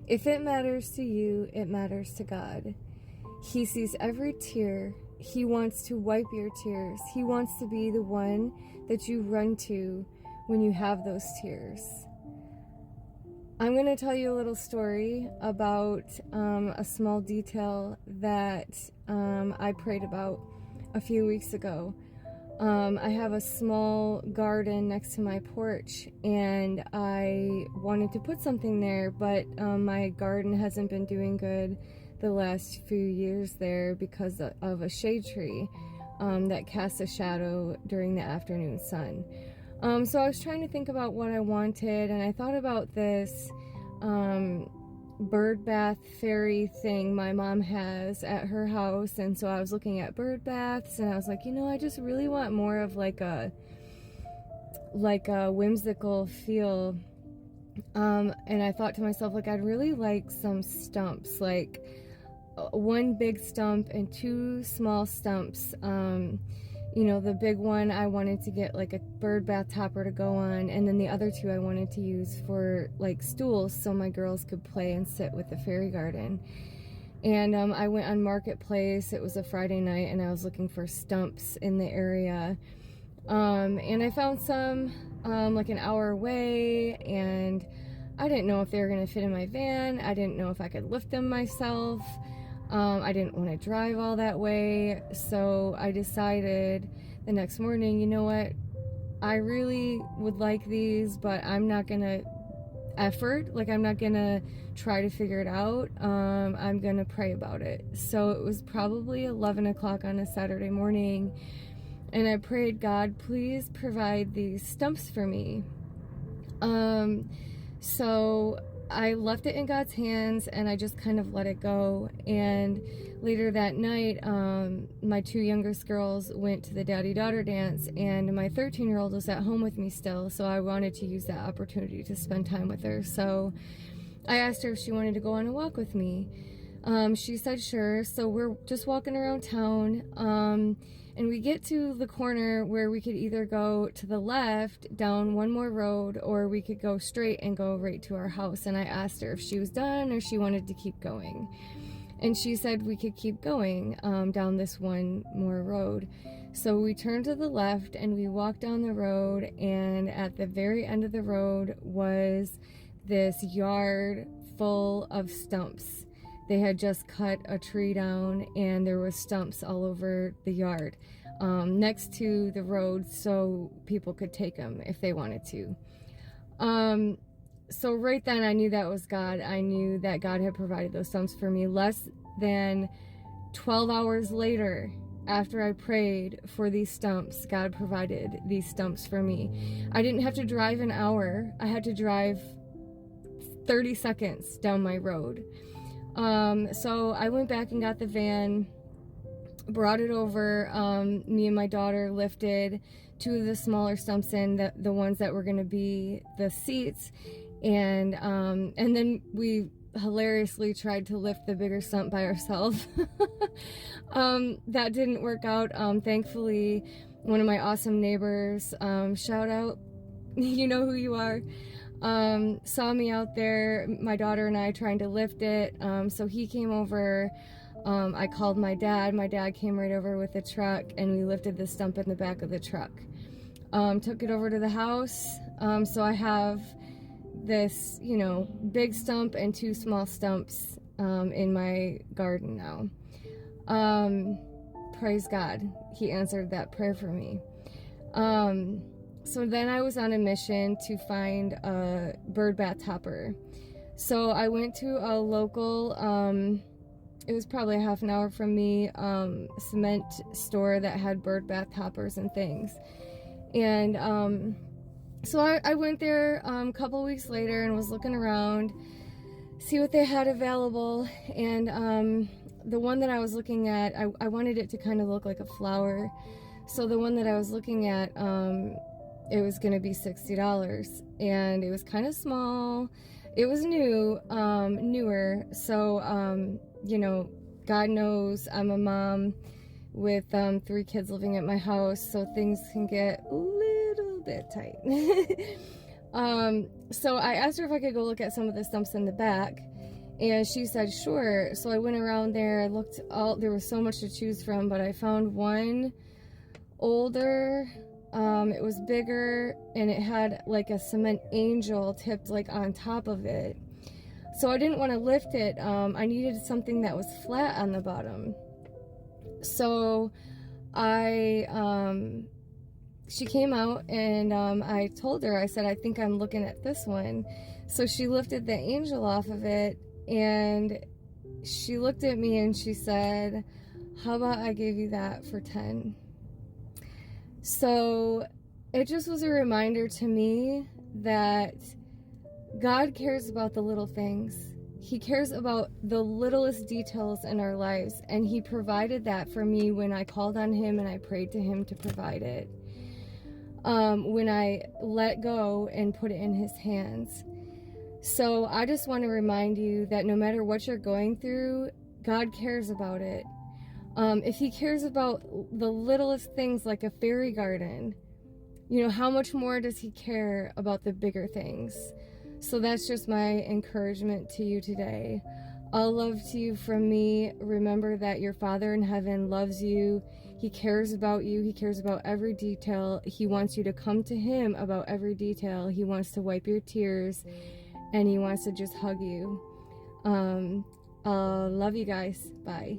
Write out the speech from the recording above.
If it matters to you, it matters to God. He sees every tear. He wants to wipe your tears. He wants to be the one that you run to when you have those tears. I'm going to tell you a little story about a small detail that I prayed about a few weeks ago. I have a small garden next to my porch, and I wanted to put something there, but my garden hasn't been doing good the last few years there because of a shade tree that casts a shadow during the afternoon sun. So I was trying to think about what I wanted, and I thought about this bird bath fairy thing my mom has at her house. And so I was looking at bird baths, and I was like, I just really want more of like a whimsical feel. And I thought to myself, like, I'd really like some stumps, like one big stump and two small stumps. The big one I wanted to get like a bird bath topper to go on, and then the other two I wanted to use for like stools so my girls could play and sit with the fairy garden. And I went on Marketplace. It was a Friday night, and I was looking for stumps in the area. And I found some like an hour away, and I didn't know if they were going to fit in my van. I didn't know if I could lift them myself. I didn't want to drive all that way, so I decided the next morning, you know what, I really would like these, but I'm not gonna I'm not gonna try to figure it out. I'm gonna pray about it. So it was probably 11 o'clock on a Saturday morning, and I prayed, God, please provide these stumps for me. So I left it in God's hands, and I just kind of let it go. And later that night, my two youngest girls went to the daddy-daughter dance, and my 13-year-old was at home with me still, so I wanted to use that opportunity to spend time with her. So I asked her if she wanted to go on a walk with me. She said sure, so we're just walking around town, and we get to the corner where we could either go to the left down one more road, or we could go straight and go right to our house. And I asked her if she was done or she wanted to keep going, and she said we could keep going down this one more road. So we turned to the left and we walked down the road, and at the very end of the road was this yard full of stumps. They had just cut a tree down, and there were stumps all over the yard next to the road, so people could take them if they wanted to. So right then I knew that was God. I knew that God had provided those stumps for me. Less than 12 hours later, after I prayed for these stumps, God provided these stumps for me. I didn't have to drive an hour. I had to drive 30 seconds down my road. So I went back and got the van, brought it over. Me and my daughter lifted two of the smaller stumps in, the ones that were going to be the seats, and then we hilariously tried to lift the bigger stump by ourselves. That didn't work out. Thankfully, one of my awesome neighbors, shout out, you know who you are, saw me out there, my daughter and I trying to lift it. So he came over. I called my dad. My dad came right over with the truck, and we lifted the stump in the back of the truck. Took it over to the house. So I have this, big stump and two small stumps in my garden now. Praise God. He answered that prayer for me. So then I was on a mission to find a bird bath topper. So I went to a local, it was probably a half an hour from me, cement store that had bird bath toppers and things. And so I went there a couple weeks later and was looking around, see what they had available. And the one that I was looking at, I wanted it to kind of look like a flower. So the one that I was looking at, it was going to be $60, and it was kind of small. It was newer. So, God knows I'm a mom with 3 kids living at my house, so things can get a little bit tight. So I asked her if I could go look at some of the stumps in the back, And she said, sure. So I went around there, I looked all, there was so much to choose from, but I found one older, it was bigger, and it had like a cement angel tipped like on top of it. So I didn't want to lift it. I needed something that was flat on the bottom. So she came out, and I told her, I said, I think I'm looking at this one. So she lifted the angel off of it, and she looked at me and she said, how about I give you that for 10? So it just was a reminder to me that God cares about the little things. He cares about the littlest details in our lives, and He provided that for me when I called on Him and I prayed to Him to provide it. When I let go and put it in His hands. So I just want to remind you that no matter what you're going through, God cares about it. If He cares about the littlest things like a fairy garden, you know, how much more does He care about the bigger things? So that's just my encouragement to you today. All love to you from me. Remember that your Father in heaven loves you. He cares about you. He cares about every detail. He wants you to come to Him about every detail. He wants to wipe your tears, and He wants to just hug you. Love you guys. Bye.